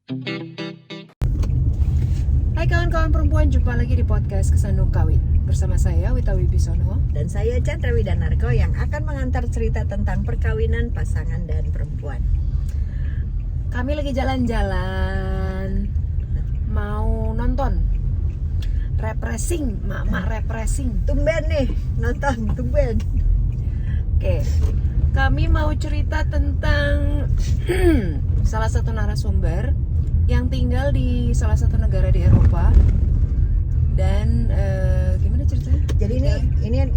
Hai kawan-kawan perempuan, jumpa lagi di podcast Kesandung Kawin. Bersama saya Wita Wibisono. Dan saya Chandra Widanarko yang akan mengantar cerita tentang perkawinan pasangan dan perempuan. Kami lagi jalan-jalan, mau nonton repressing, mak repressing. Tumben nih, nonton, tumben. Oke, kami mau cerita tentang salah satu narasumber yang tinggal di salah satu negara di Eropa. Dan gimana ceritanya? Jadi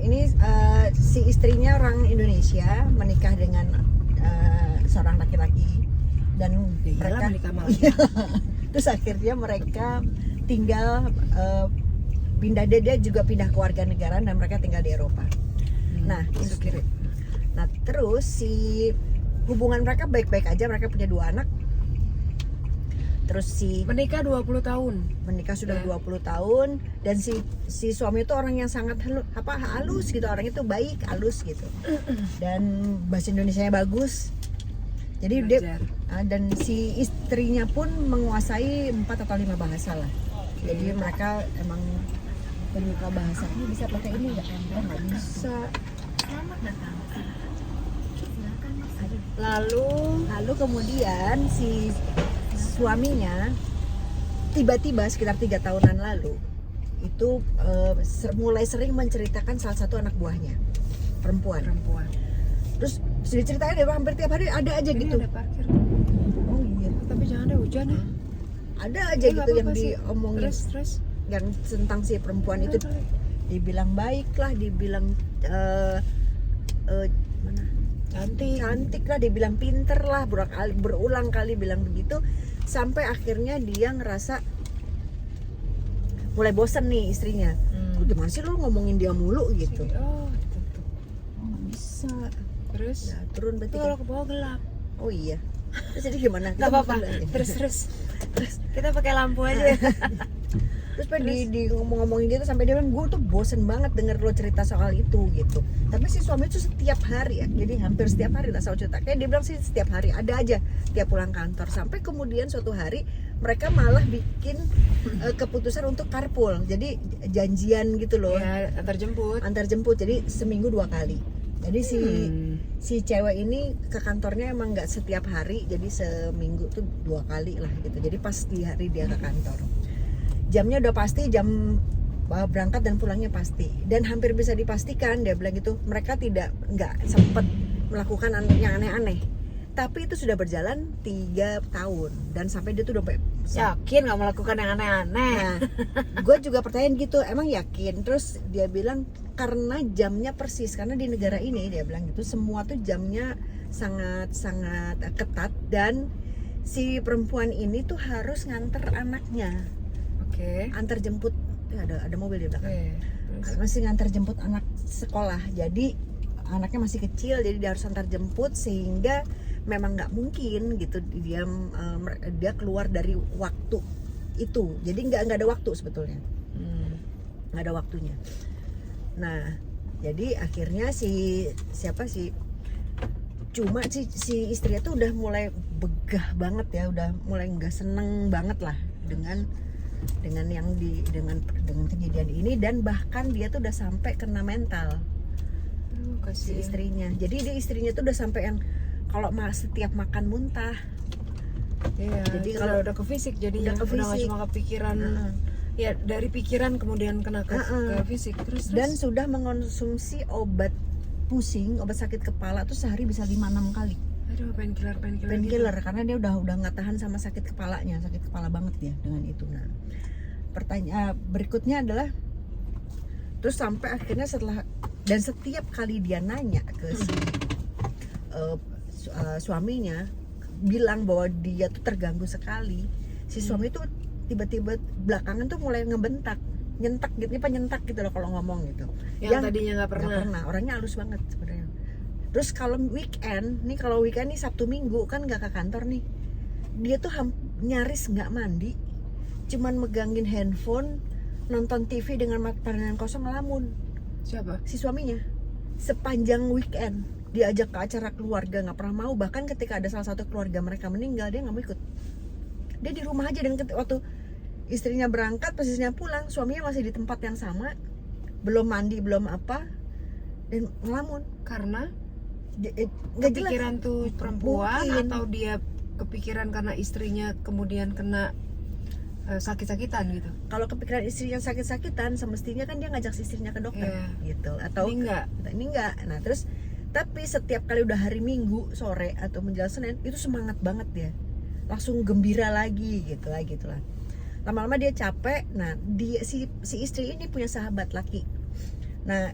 ini si istrinya orang Indonesia menikah dengan seorang laki-laki dan mereka menikah malah. terus akhirnya mereka tinggal pindah, dia juga pindah ke warga negara dan mereka tinggal di Eropa. Nah terus si hubungan mereka baik-baik aja, mereka punya 2 anak. Terus Menikah 20 tahun. Menikah sudah 20 tahun dan si suami itu orang yang sangat halus gitu, orang itu baik, halus gitu. Dan bahasa Indonesianya bagus. Jadi dan si istrinya pun menguasai 4 atau 5 bahasa lah. Jadi mereka emang penyuka bahasa. Ini bisa pakai ini enggak? Enggak bisa. Selamat datang. Lalu kemudian si suaminya tiba-tiba sekitar 3 tahunan lalu itu mulai sering menceritakan salah satu anak buahnya perempuan. Terus diceritain dia hampir tiap hari ada aja. Ini gitu. Ada parkir. Oh iya. Tapi jangan ada hujan ya. Ada aja gitu yang diomongin. Terus Yang tentang si perempuan itu dibilang baik lah, dibilang cantik lah, dibilang pinter lah, berulang kali bilang begitu. Sampai akhirnya dia ngerasa mulai bosen nih istrinya. Kok gimana sih lo ngomongin dia mulu gitu. Oh, ditutup. Nggak bisa. Terus Ya, turun berarti kalau ke bawah gelap. Oh iya. Terus jadi gimana? Gak apa-apa. Terus kita pakai lampu aja. Terus di ngomong-ngomongin dia tuh sampai dia bilang, gue tuh bosen banget denger lo cerita soal itu gitu. Tapi si suami tuh setiap hari ya, jadi hampir setiap hari lah selalu cerita. Kayak dia bilang sih setiap hari ada aja tiap pulang kantor. Sampai kemudian suatu hari mereka malah bikin keputusan untuk carpool. Jadi janjian gitu loh. Ya, antar jemput. Jadi seminggu 2 kali. Jadi si cewek ini ke kantornya emang nggak setiap hari, jadi seminggu tuh 2 kali lah gitu. Jadi pas di hari dia ke kantor. Jamnya udah pasti, jam berangkat dan pulangnya pasti, dan hampir bisa dipastikan dia bilang gitu mereka nggak sempet melakukan yang aneh-aneh, tapi itu sudah berjalan 3 tahun dan sampai dia tuh udah yakin nggak melakukan yang aneh-aneh. Nah, gue juga pertanyaan gitu, emang yakin? Terus dia bilang karena jamnya persis, karena di negara ini dia bilang gitu semua tuh jamnya sangat ketat dan si perempuan ini tuh harus nganter anaknya. Antar jemput, ada mobil di belakang. Masih ngantar jemput anak sekolah. Jadi anaknya masih kecil, jadi dia harus antar jemput sehingga memang nggak mungkin gitu dia keluar dari waktu itu. Jadi nggak ada waktu sebetulnya, nggak ada waktunya. Nah, jadi akhirnya cuma si istrinya tuh udah mulai begah banget ya, udah mulai nggak seneng banget lah dengan kejadian ini, dan bahkan dia tuh udah sampai kena mental si istrinya. Jadi dia istrinya tuh udah sampai yang kalau setiap makan muntah. Iya. Jadi kalau udah ke fisik jadinya udah nggak cuma kepikiran. Ya dari pikiran kemudian kena ke fisik terus. Dan sudah mengonsumsi obat pusing, obat sakit kepala tuh sehari bisa 5-6 kali. Aduh, painkiller gitu. Karena dia udah nggak tahan sama sakit kepala banget dia dengan itu. Nah, pertanyaan berikutnya adalah terus sampai akhirnya setiap kali dia nanya ke suaminya bilang bahwa dia tuh terganggu sekali, si suami tuh tiba-tiba belakangan tuh mulai nyentak gitu loh kalau ngomong gitu. Yang tadinya nggak pernah. Orangnya halus banget sebenarnya. Terus kalau weekend nih Sabtu Minggu kan nggak ke kantor nih, dia tuh nyaris nggak mandi, cuman megangin handphone, nonton TV dengan mata pandangan kosong, ngelamun. Siapa? Si suaminya. Sepanjang weekend diajak ke acara keluarga nggak pernah mau, bahkan ketika ada salah satu keluarga mereka meninggal dia nggak mau ikut. dia di rumah aja, dan waktu istrinya berangkat pas istrinya pulang suaminya masih di tempat yang sama, belum mandi belum apa, dan ngelamun Karena nggak jelas. kepikiran tuh perempuan Mungkin. atau dia kepikiran karena istrinya kemudian kena sakit-sakitan gitu. Kalau kepikiran istrinya sakit-sakitan, semestinya kan dia ngajak istrinya ke dokter, gitu. Atau ini enggak. Nah terus, tapi setiap kali udah hari Minggu sore atau menjelang Senin itu semangat banget dia, langsung gembira lagi gitu lah, gitulah. Lama-lama dia capek. Nah si istri ini punya sahabat laki. Nah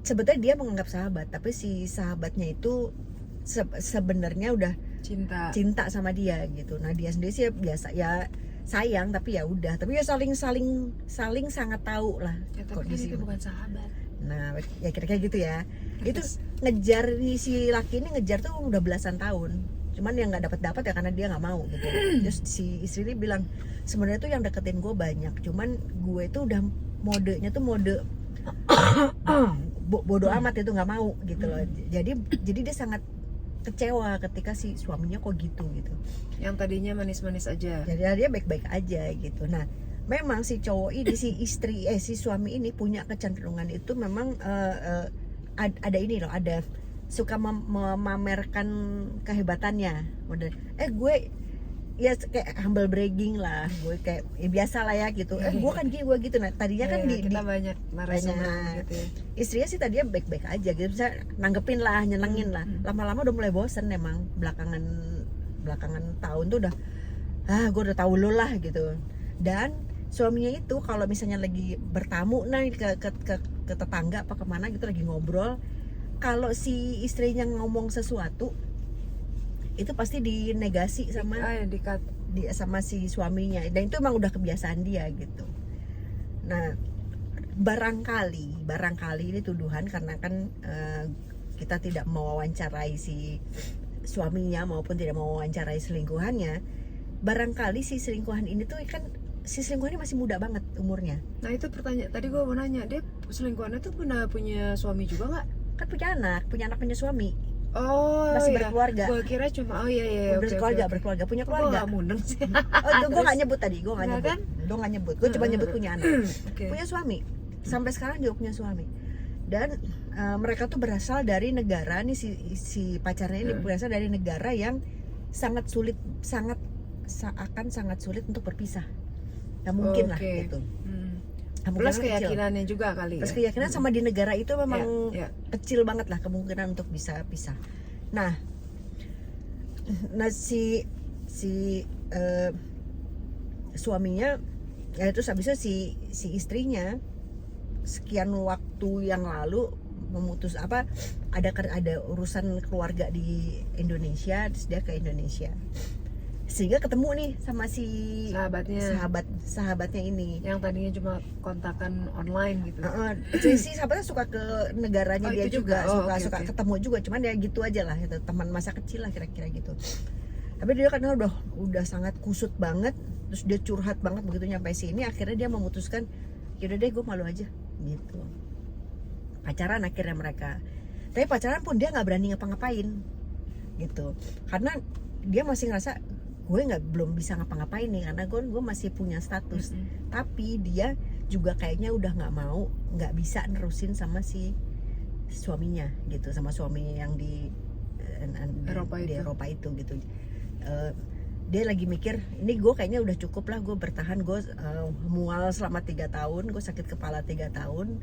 sebetulnya dia menganggap sahabat, tapi si sahabatnya itu sebenarnya udah cinta sama dia gitu. Nah dia sendiri sih biasa ya, sayang, tapi ya udah, tapi ya saling sangat tahu lah. Ya, tapi kan itu bukan sahabat. Nah ya kira-kira gitu ya. Itu ngejar si laki ini, ngejar tuh udah belasan tahun, cuman yang nggak dapat ya karena dia nggak mau gitu. Terus si istri ini bilang, sebenarnya tuh yang deketin gue banyak, cuman gue itu udah modenya tuh mode bodoh amat, itu nggak mau gitu loh. Jadi dia sangat kecewa ketika si suaminya kok gitu. Yang tadinya manis-manis aja. Jadi dia baik-baik aja gitu. Nah, memang si cowok ini, si suami ini punya kecenderungan itu memang ada ini loh, ada suka memamerkan kehebatannya. Model, gue ya kayak humble bragging lah, gue kayak ya biasa lah ya gitu. Gue kan gini, gue gitu. Nah tadinya kan kita banyak narasumber gitu ya. Istrinya sih tadinya baik-baik aja gitu, bisa nanggepin lah, nyenengin lah. Lama-lama udah mulai bosen emang, belakangan tahun tuh udah gue udah tahu lo lah gitu. Dan suaminya itu kalau misalnya lagi bertamu ke tetangga apa kemana gitu, lagi ngobrol, kalau si istrinya ngomong sesuatu itu pasti dinegasi sama sama si suaminya, dan itu emang udah kebiasaan dia gitu. Nah barangkali ini tuduhan, karena kan kita tidak mewawancarai si suaminya maupun tidak mewawancarai selingkuhannya. Barangkali si selingkuhan ini tuh kan, si selingkuhan ini masih muda banget umurnya. Nah itu pertanyaan tadi gue mau nanya, dia selingkuhannya tuh pernah punya suami juga nggak? Kan punya anak punya suami. Oh, masih berkeluarga. Gue kira cuma berkeluarga, punya keluarga. Gue gak mundeng sih. Gue gak nyebut tadi, gue gak nyebut. Gue cuma nyebut punya anak. Punya suami. Sampai sekarang juga punya suami. Dan mereka tuh berasal dari negara nih, si pacarnya ini berasal dari negara yang sangat sulit untuk berpisah. Gak mungkin lah gitu. Plus keyakinannya juga kali. Plus keyakinan sama di negara itu memang kecil banget lah kemungkinan untuk bisa pisah. Nah si suaminya ya, terus habisnya si istrinya sekian waktu yang lalu ada urusan keluarga di Indonesia, terus dia ke Indonesia, sehingga ketemu nih sama si sahabatnya ini yang tadinya cuma kontakan online gitu. Si sahabatnya suka ke negaranya dia juga, suka ketemu juga, cuman ya gitu aja lah, itu teman masa kecil lah kira-kira gitu. Tapi dia kan udah sangat kusut banget, terus dia curhat banget begitu nyampe sini. Akhirnya dia memutuskan, yaudah deh gue malu aja gitu. Pacaran akhirnya mereka. Tapi pacaran pun dia nggak berani ngapa-ngapain gitu, karena dia masih ngerasa gue belum bisa ngapa-ngapain nih, karena gue masih punya status. Tapi dia juga kayaknya udah nggak bisa nerusin sama si suaminya gitu, sama suaminya yang di Eropa itu gitu. Dia lagi mikir, ini gue kayaknya udah cukup lah, gue bertahan, gue mual selama 3 tahun, gue sakit kepala 3 tahun,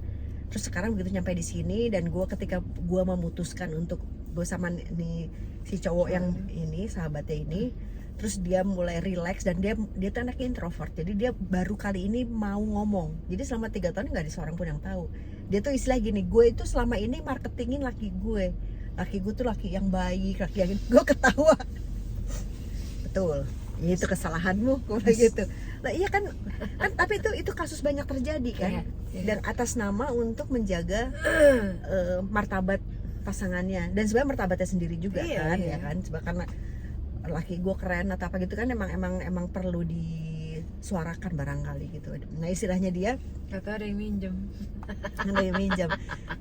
terus sekarang begitu nyampe di sini, dan ketika gue memutuskan untuk gue sama nih si cowok yang ini, sahabatnya ini, terus dia mulai relax, dan dia tuh anaknya introvert, jadi dia baru kali ini mau ngomong. Jadi selama 3 tahun nggak ada seorang pun yang tahu. Dia tuh istilah gini, gue itu selama ini marketingin laki gue tuh laki yang baik, laki yang gue ketawa. Betul, itu kesalahanmu, gue gitu. Nah iya kan tapi itu kasus banyak terjadi kan, dan atas nama untuk menjaga martabat pasangannya, dan sebenarnya martabatnya sendiri juga kan. Ya kan, karena laki gue keren atau apa gitu kan, emang perlu disuarakan barangkali gitu. Nah istilahnya dia kata ada yang minjem.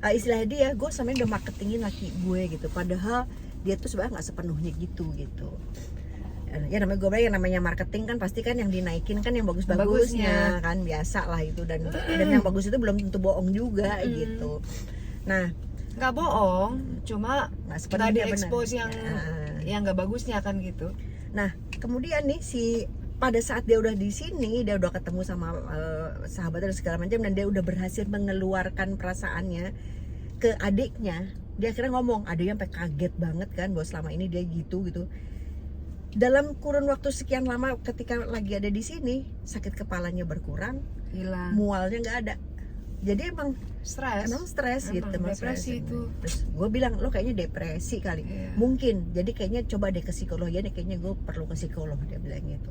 Istilahnya dia, gue sama udah marketingin laki gue gitu, padahal dia tuh sebenarnya nggak sepenuhnya gitu. ya namanya gue bilang, yang namanya marketing kan pasti kan yang dinaikin kan yang bagus-bagusnya kan, biasa lah itu, dan yang bagus itu belum tentu bohong juga gitu. Nah, nggak bohong, cuma nggak diekspos yang nggak bagusnya kan gitu. Nah, kemudian nih pada saat dia udah di sini, dia udah ketemu sama sahabatnya dan segala macam, dan dia udah berhasil mengeluarkan perasaannya ke adiknya. Dia akhirnya ngomong, adiknya sampai kaget banget kan bahwa selama ini dia gitu. Dalam kurun waktu sekian lama ketika lagi ada di sini, sakit kepalanya berkurang, hilang, mualnya nggak ada. Jadi emang stres gitu, depresi itu. Terus gue bilang, lo kayaknya depresi kali. Mungkin, jadi kayaknya coba deh ke psikolog ya, kayaknya gue perlu ke psikolog, dia bilang gitu.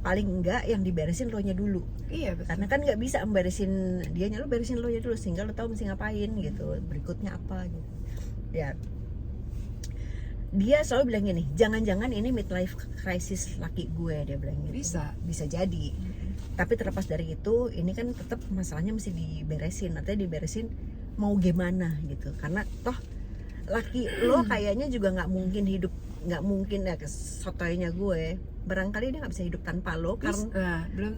Paling enggak yang diberesin lo nya dulu. Iya, betul. Karena kan nggak bisa memberesin dianya, lo beresin lo nya dulu sehingga lo tahu mesti ngapain gitu, berikutnya apa gitu. Ya, dia selalu bilang gini, jangan-jangan ini midlife crisis laki gue, dia bilang gitu. Bisa jadi. Tapi terlepas dari itu, ini kan tetap masalahnya mesti diberesin. Artinya diberesin mau gimana gitu. Karena toh laki lo kayaknya juga nggak mungkin ya, sotoynya gue. Barangkali dia nggak bisa hidup tanpa lo, karena belum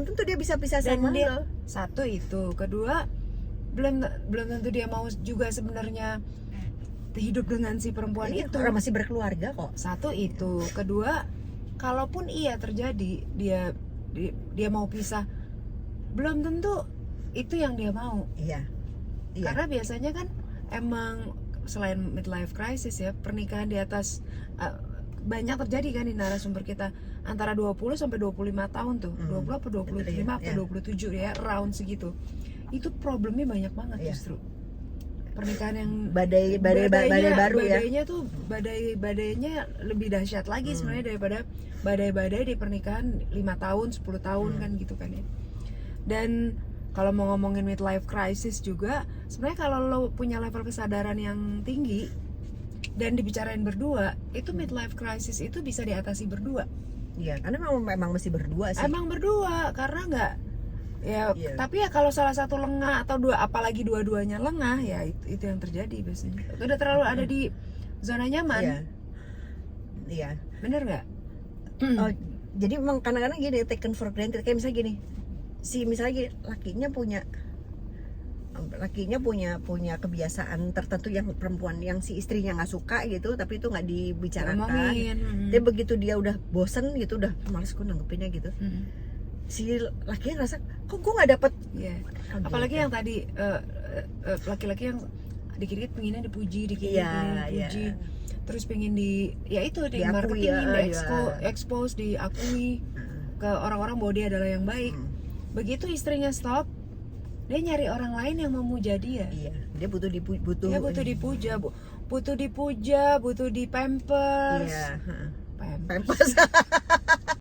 tentu dia bisa pisah sama lo. Satu itu, kedua belum tentu dia mau juga sebenarnya hidup dengan si perempuan itu. Orang masih berkeluarga kok. Satu itu, kedua kalaupun iya terjadi dia mau pisah, belum tentu itu yang dia mau. Iya. Karena biasanya kan emang selain midlife crisis ya, pernikahan di atas banyak terjadi kan di narasumber kita antara 20 sampai 25 tahun tuh. 20 apa 25 apa 27 ya, round segitu. Itu problemnya banyak banget justru. Pernikahan yang badai baru ya. Badainya lebih dahsyat lagi sebenarnya daripada badai-badai di pernikahan 5 tahun, 10 tahun kan gitu kan ya. Dan kalau mau ngomongin midlife crisis juga, sebenarnya kalau lo punya level kesadaran yang tinggi dan dibicarain berdua, itu midlife crisis itu bisa diatasi berdua. Iya, karena memang mesti berdua sih. Emang berdua, karena nggak ya, tapi ya kalau salah satu lengah atau apalagi dua-duanya lengah, ya itu yang terjadi biasanya. Udah terlalu ada di zona nyaman. Iya. Bener nggak? Jadi memang kadang-kadang gini, taken for granted. Kayak misalnya gini, misalnya lakinya punya kebiasaan tertentu yang perempuan, yang si istrinya nggak suka gitu, tapi itu nggak dibicarakan. Tapi begitu dia udah bosen gitu, udah males gue nanggepinnya gitu. Si laki ngerasa kok gue nggak dapet. Apalagi yang tadi laki-laki yang dikit-dikit pengennya dipuji, dipuji, terus pengen di marketingin, expose, diakui ke orang-orang bahwa dia adalah yang baik. Begitu istrinya stop, dia nyari orang lain yang memuja dia. Dia butuh dipuja, butuh di pampers.